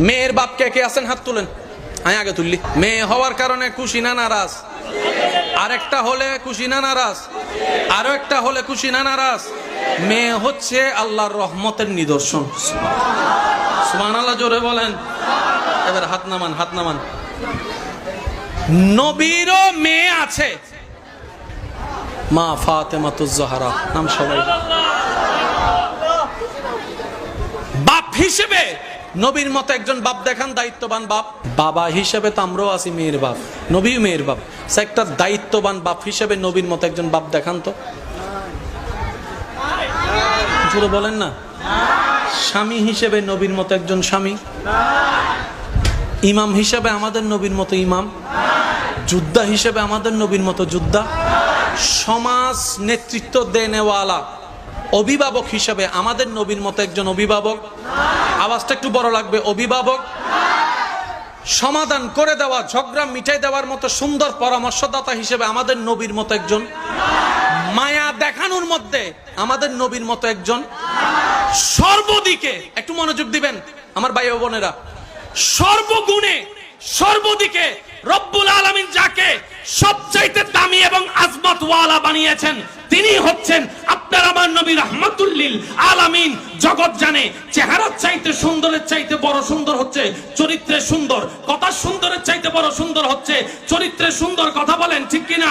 মেয়ের বাপ কে কে আছেন হাত তুলেন, আমি আগে তুললি। মেয়ে হওয়ার কারণে খুশি না নারাজ? আরেকটা হলে খুশি না নারাজ? আরো একটা হলে খুশি না নারাজ? মেয়ে হচ্ছে আল্লাহর রহমতের নিদর্শন। সুবহানাল্লাহ, জোরে বলেন। এবার হাত নামান, হাত নামান। নবীরও মেয়ে আছে, মা ফাতেমাতুজ জাহরা নাম সবাই। বাপ হিসেবে নবীর মতো একজন বাপ দেখান, দায়িত্ববান বাপ। বাবা হিসেবে তো আমরাও আছি মেয়ের বাপ, নবী মেয়ের বাপ। একটা দায়িত্ববান বাপ হিসেবে নবীর মতো একজন বাপ দেখান তো, জোরে বলেন না। স্বামী হিসেবে নবীর মতো একজন স্বামী, ইমাম হিসেবে আমাদের নবীর মতো ইমাম, যোদ্ধা হিসেবে আমাদের নবীর মতো যোদ্ধা, সমাজ নেতৃত্ব দেনেওয়ালা অভিভাবক হিসেবে আমাদের নবীর মতো একজন অভিভাবক। আওয়াজটা একটু বড় লাগবে, অভিভাবক। সমাধান করে দেওয়া, ঝগড়া মিটাই দেওয়ার মতো সুন্দর পরামর্শদাতা হিসেবে আমাদের নবীর মতো একজন, মায়া দেখানোর মধ্যে আমাদের নবীর মতো একজন, সর্বদিকে একটু মনোযোগ দিবেন আমার ভাই ও বোনেরা, সর্বগুণে সর্বদিকে রব্বুল আলামিন যাকে সবচাইতে দামি এবং আজমত ওয়ালা বানিয়েছেন তিনি হচ্ছেন আপনার আমার নবী রাহমাতুল লিল আলামিন। জগৎ জানে চেহারার চাইতে সুন্দরের চাইতে বড় সুন্দর হচ্ছে চরিত্রে সুন্দর, কথা সুন্দরের চাইতে বড় সুন্দর হচ্ছে চরিত্রে সুন্দর। কথা বলেন ঠিক কিনা?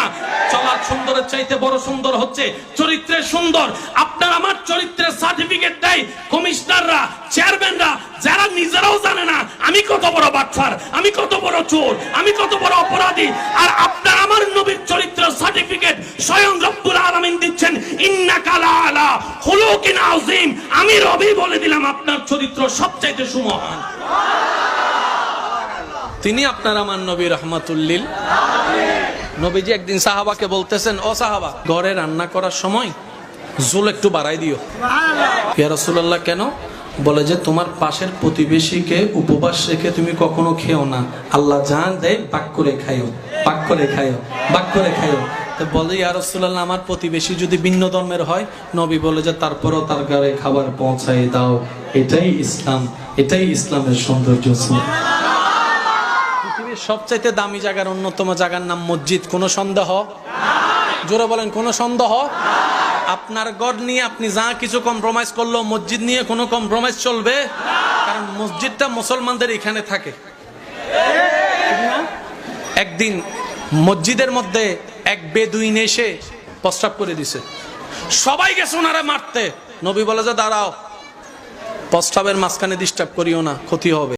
চলার সুন্দরের চাইতে বড় সুন্দর হচ্ছে চরিত্রে সুন্দর। আপনার আমার চরিত্রের সার্টিফিকেট দেয় কমিশনাররা, চেয়ারম্যানরা, যারা নিজেরাও জানে না আমি কত বড় বাটফার, আমি কত বড় চোর, আমি কত বড় অপরাধী। আর আপনার আমার নবীর চরিত্রের সার্টিফিকেট স্বয়ং রব্বুল আলামিন দিচ্ছেন, ইন্নাকা লাআলা খুলুকিন আযীম। আমি রবি বলে দিলাম আপনার চরিত্র সবচাইতে সুমহান। তিনি আপনার আমার নবী রাহমাতুল লিল আলামিন। নবীজি একদিন সাহাবাকে বলতেছেন, ও সাহাবা, ঘরে রান্না করার সময় জোল একটু বাড়াই দিও। ইয়া রাসূলুল্লাহ, কেন? বলে যে তোমার পাশের প্রতিবেশীকে উপবাস রেখে তুমি কখনো খেও না, আল্লাহ জান দেয় পাক করে খাইও, পাক করে খাইও, পাক করে খাইও। তো বলে ইয়া রাসূলুল্লাহ, আমার প্রতিবেশী যদি ভিন্ন ধর্মের হয়? নবী বলে যে তারপরও তার ঘরে খাবার পৌঁছাই দাও। এটাই ইসলাম, এটাই ইসলামের সৌন্দর্য। পৃথিবীর সবচাইতে দামি জায়গার অন্যতম জায়গার নাম মসজিদ, কোনো সন্দেহ? জোরে বলেন, কোনো সন্দেহ? আপনার ঘর নিয়ে আপনি যা কিছু কম্প্রোমাইজ করলেও মসজিদ নিয়ে কোনো কম্প্রোমাইজ চলবে? কারণ মসজিদটা মুসলমানদের এখানে থাকে। একদিন মসজিদের মধ্যে এক বেদুইন এসে প্রস্রাব করে দিছে, সবাই গেছে ওনারা মারতে। নবী বলে যে দাঁড়াও, প্রস্রাবের মাঝখানে ডিস্টার্ব করিও না, ক্ষতি হবে।